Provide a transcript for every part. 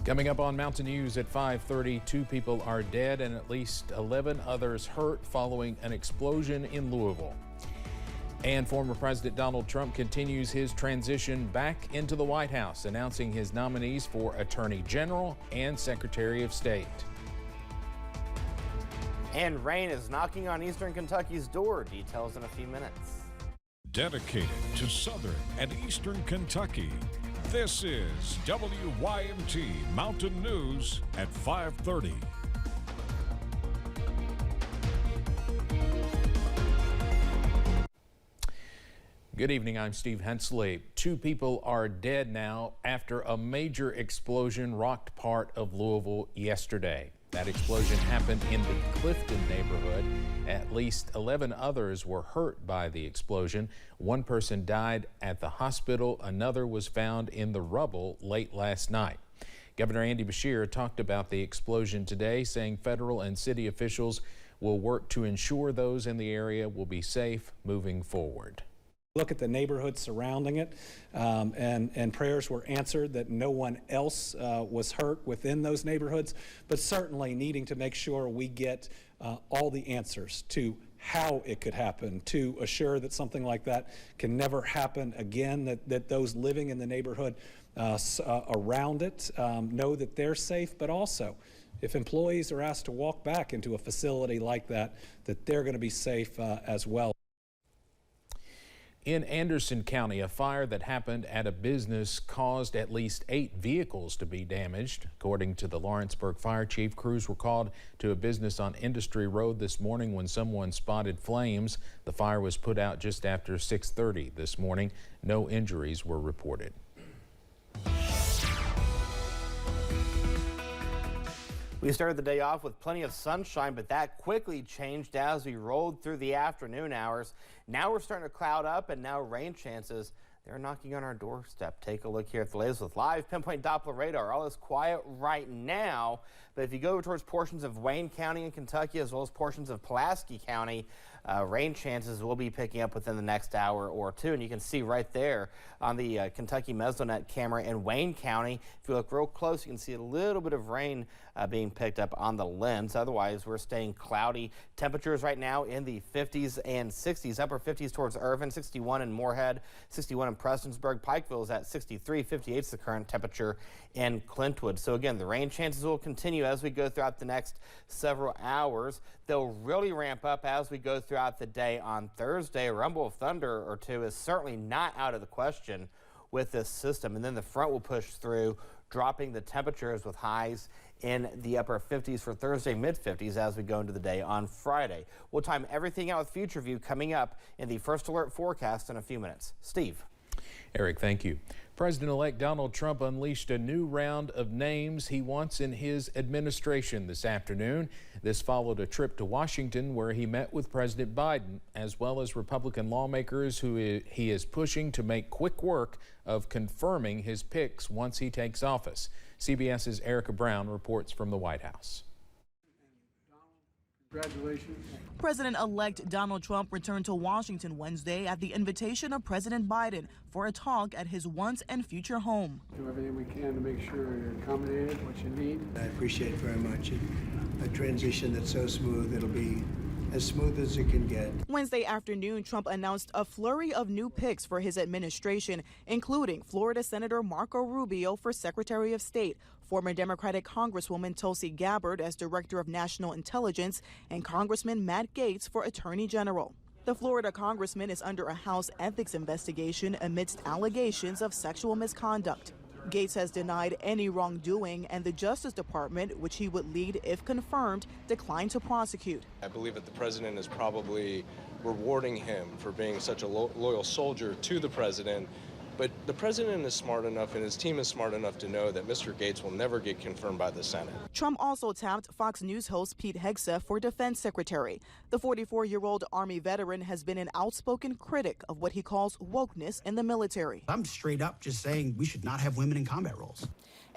Coming up on Mountain News at 5:30, 2 people are dead and at least 11 others hurt following an explosion in Louisville. And former President Donald Trump continues his transition back into the White House, announcing his nominees for Attorney General and Secretary of State. And rain is knocking on eastern Kentucky's door. Details in a few minutes. Dedicated to southern and eastern Kentucky, this is WYMT Mountain News at 5:30. Good evening, I'm Steve Hensley. 2 people are dead now after a major explosion rocked part of Louisville yesterday. That explosion happened in the Clifton neighborhood. At least 11 others were hurt by the explosion. 1 person died at the hospital. Another was found in the rubble late last night. Governor Andy Beshear talked about the explosion today, saying federal and city officials will work to ensure those in the area will be safe moving forward. Look at the neighborhood surrounding it, and prayers were answered that no one else was hurt within those neighborhoods, but certainly needing to make sure we get all the answers to how it could happen, to assure that something like that can never happen again, that those living in the neighborhood around it know that they're safe, but also if employees are asked to walk back into a facility like that, that they're going to be safe as well. In Anderson County, a fire that happened at a business caused at least 8 vehicles to be damaged. According to the Lawrenceburg Fire Chief, crews were called to a business on Industry Road this morning when someone spotted flames. The fire was put out just after 6:30 this morning. No injuries were reported. We started the day off with plenty of sunshine, but that quickly changed as we rolled through the afternoon hours. Now we're starting to cloud up, and now rain chances, they're knocking on our doorstep. Take a look here at the latest with live pinpoint Doppler radar. All is quiet right now, but if you go towards portions of Wayne County in Kentucky as well as portions of Pulaski County, rain chances will be picking up within the next hour or 2. And you can see right there on the Kentucky Mesonet camera in Wayne County, if you look real close, you can see a little bit of rain being picked up on the lens. Otherwise, we're staying cloudy. Temperatures right now in the 50s and 60s, upper 50s towards Irvin, 61 in Moorhead, 61 in Prestonsburg. Pikeville is at 63, 58 is the current temperature in Clintwood. So again, the rain chances will continue as we go throughout the next several hours. They'll really ramp up as we go throughout the day on Thursday. A rumble of thunder or 2 is certainly not out of the question with this system. And then the front will push through, dropping the temperatures with highs in the upper 50s for Thursday, mid-50s as we go into the day on Friday. We'll time everything out with Future View coming up in the First Alert forecast in a few minutes. Steve. Eric, thank you. President-elect Donald Trump unleashed a new round of names he wants in his administration this afternoon. This followed a trip to Washington where he met with President Biden as well as Republican lawmakers who he is pushing to make quick work of confirming his picks once he takes office. CBS's Erica Brown reports from the White House. Congratulations. President-elect Donald Trump returned to Washington Wednesday at the invitation of President Biden for a talk at his once and future home. Do everything we can to make sure you're accommodated, what you need. I appreciate it very much. A transition that's so smooth, it'll be as smooth as it can get. Wednesday afternoon, Trump announced a flurry of new picks for his administration, including Florida Senator Marco Rubio for Secretary of State, former Democratic Congresswoman Tulsi Gabbard as Director of National Intelligence, and Congressman Matt Gaetz for Attorney General. The Florida congressman is under a House ethics investigation amidst allegations of sexual misconduct. Gaetz has denied any wrongdoing, and the Justice Department, which he would lead if confirmed, declined to prosecute. I believe that the president is probably rewarding him for being such a loyal soldier to the president. But the president is smart enough and his team is smart enough to know that Mr. Gaetz will never get confirmed by the Senate. Trump also tapped Fox News host Pete Hegseth for defense secretary. The 44-year-old Army veteran has been an outspoken critic of what he calls wokeness in the military. I'm straight up just saying we should not have women in combat roles.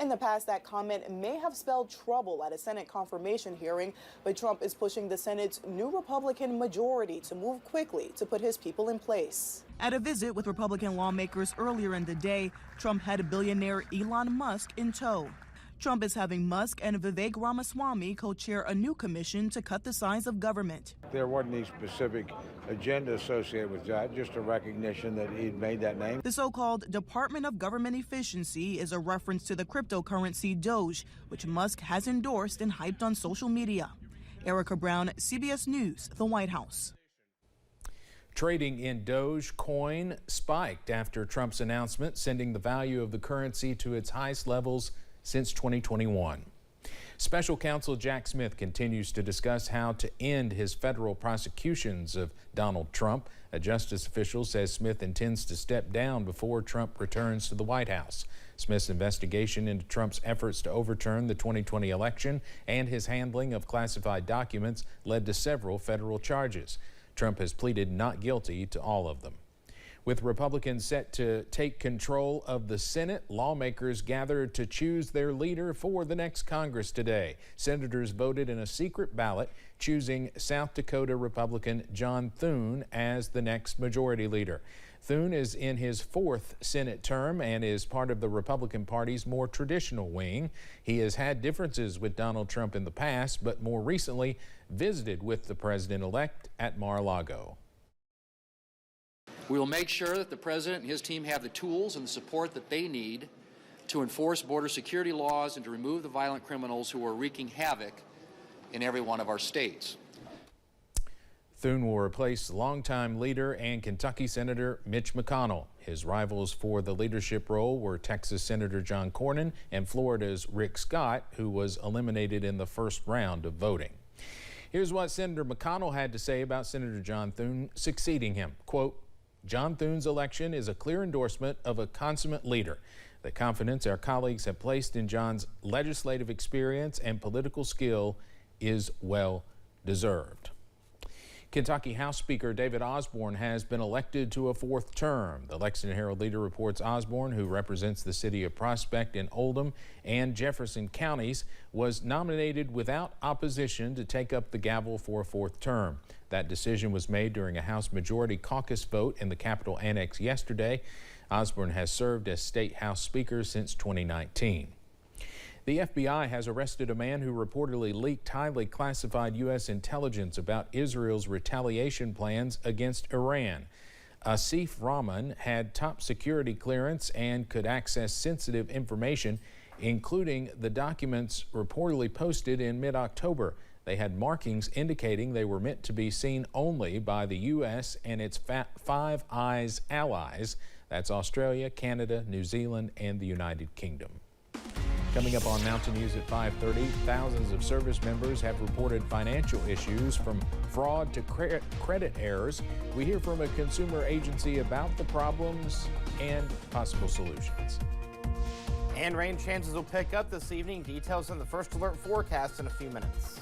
In the past, that comment may have spelled trouble at a Senate confirmation hearing, but Trump is pushing the Senate's new Republican majority to move quickly to put his people in place. At a visit with Republican lawmakers earlier in the day, Trump had billionaire Elon Musk in tow. Trump is having Musk and Vivek Ramaswamy co-chair a new commission to cut the size of government. There wasn't any specific agenda associated with that, just a recognition that he'd made that name. The so-called Department of Government Efficiency is a reference to the cryptocurrency Doge, which Musk has endorsed and hyped on social media. Erica Brown, CBS News, the White House. Trading in Dogecoin spiked after Trump's announcement, sending the value of the currency to its highest levels since 2021. Special counsel Jack Smith continues to discuss how to end his federal prosecutions of Donald Trump. A justice official says Smith intends to step down before Trump returns to the White House. Smith's investigation into Trump's efforts to overturn the 2020 election and his handling of classified documents led to several federal charges. Trump has pleaded not guilty to all of them. With Republicans set to take control of the Senate, lawmakers gathered to choose their leader for the next Congress today. Senators voted in a secret ballot, choosing South Dakota Republican John Thune as the next majority leader. Thune is in his fourth Senate term and is part of the Republican Party's more traditional wing. He has had differences with Donald Trump in the past, but more recently visited with the president-elect at Mar-a-Lago. We will make sure that the president and his team have the tools and the support that they need to enforce border security laws and to remove the violent criminals who are wreaking havoc in every one of our states. Thune will replace longtime leader and Kentucky Senator Mitch McConnell. His rivals for the leadership role were Texas Senator John Cornyn and Florida's Rick Scott, who was eliminated in the first round of voting. Here's what Senator McConnell had to say about Senator John Thune succeeding him. Quote, John Thune's election is a clear endorsement of a consummate leader. The confidence our colleagues have placed in John's legislative experience and political skill is well deserved. Kentucky House Speaker David Osborne has been elected to a fourth term. The Lexington Herald Leader reports Osborne, who represents the city of Prospect and Oldham and Jefferson counties, was nominated without opposition to take up the gavel for a fourth term. That decision was made during a House Majority Caucus vote in the Capitol Annex yesterday. Osborne has served as State House Speaker since 2019. The FBI has arrested a man who reportedly leaked highly classified U.S. intelligence about Israel's retaliation plans against Iran. Asif Rahman had top security clearance and could access sensitive information, including the documents reportedly posted in mid-October. They had markings indicating they were meant to be seen only by the U.S. and its Five Eyes allies. That's Australia, Canada, New Zealand, and the United Kingdom. Coming up on Mountain News at 5:30, thousands of service members have reported financial issues from fraud to credit errors. We hear from a consumer agency about the problems and possible solutions. And rain chances will pick up this evening. Details on the first alert forecast in a few minutes.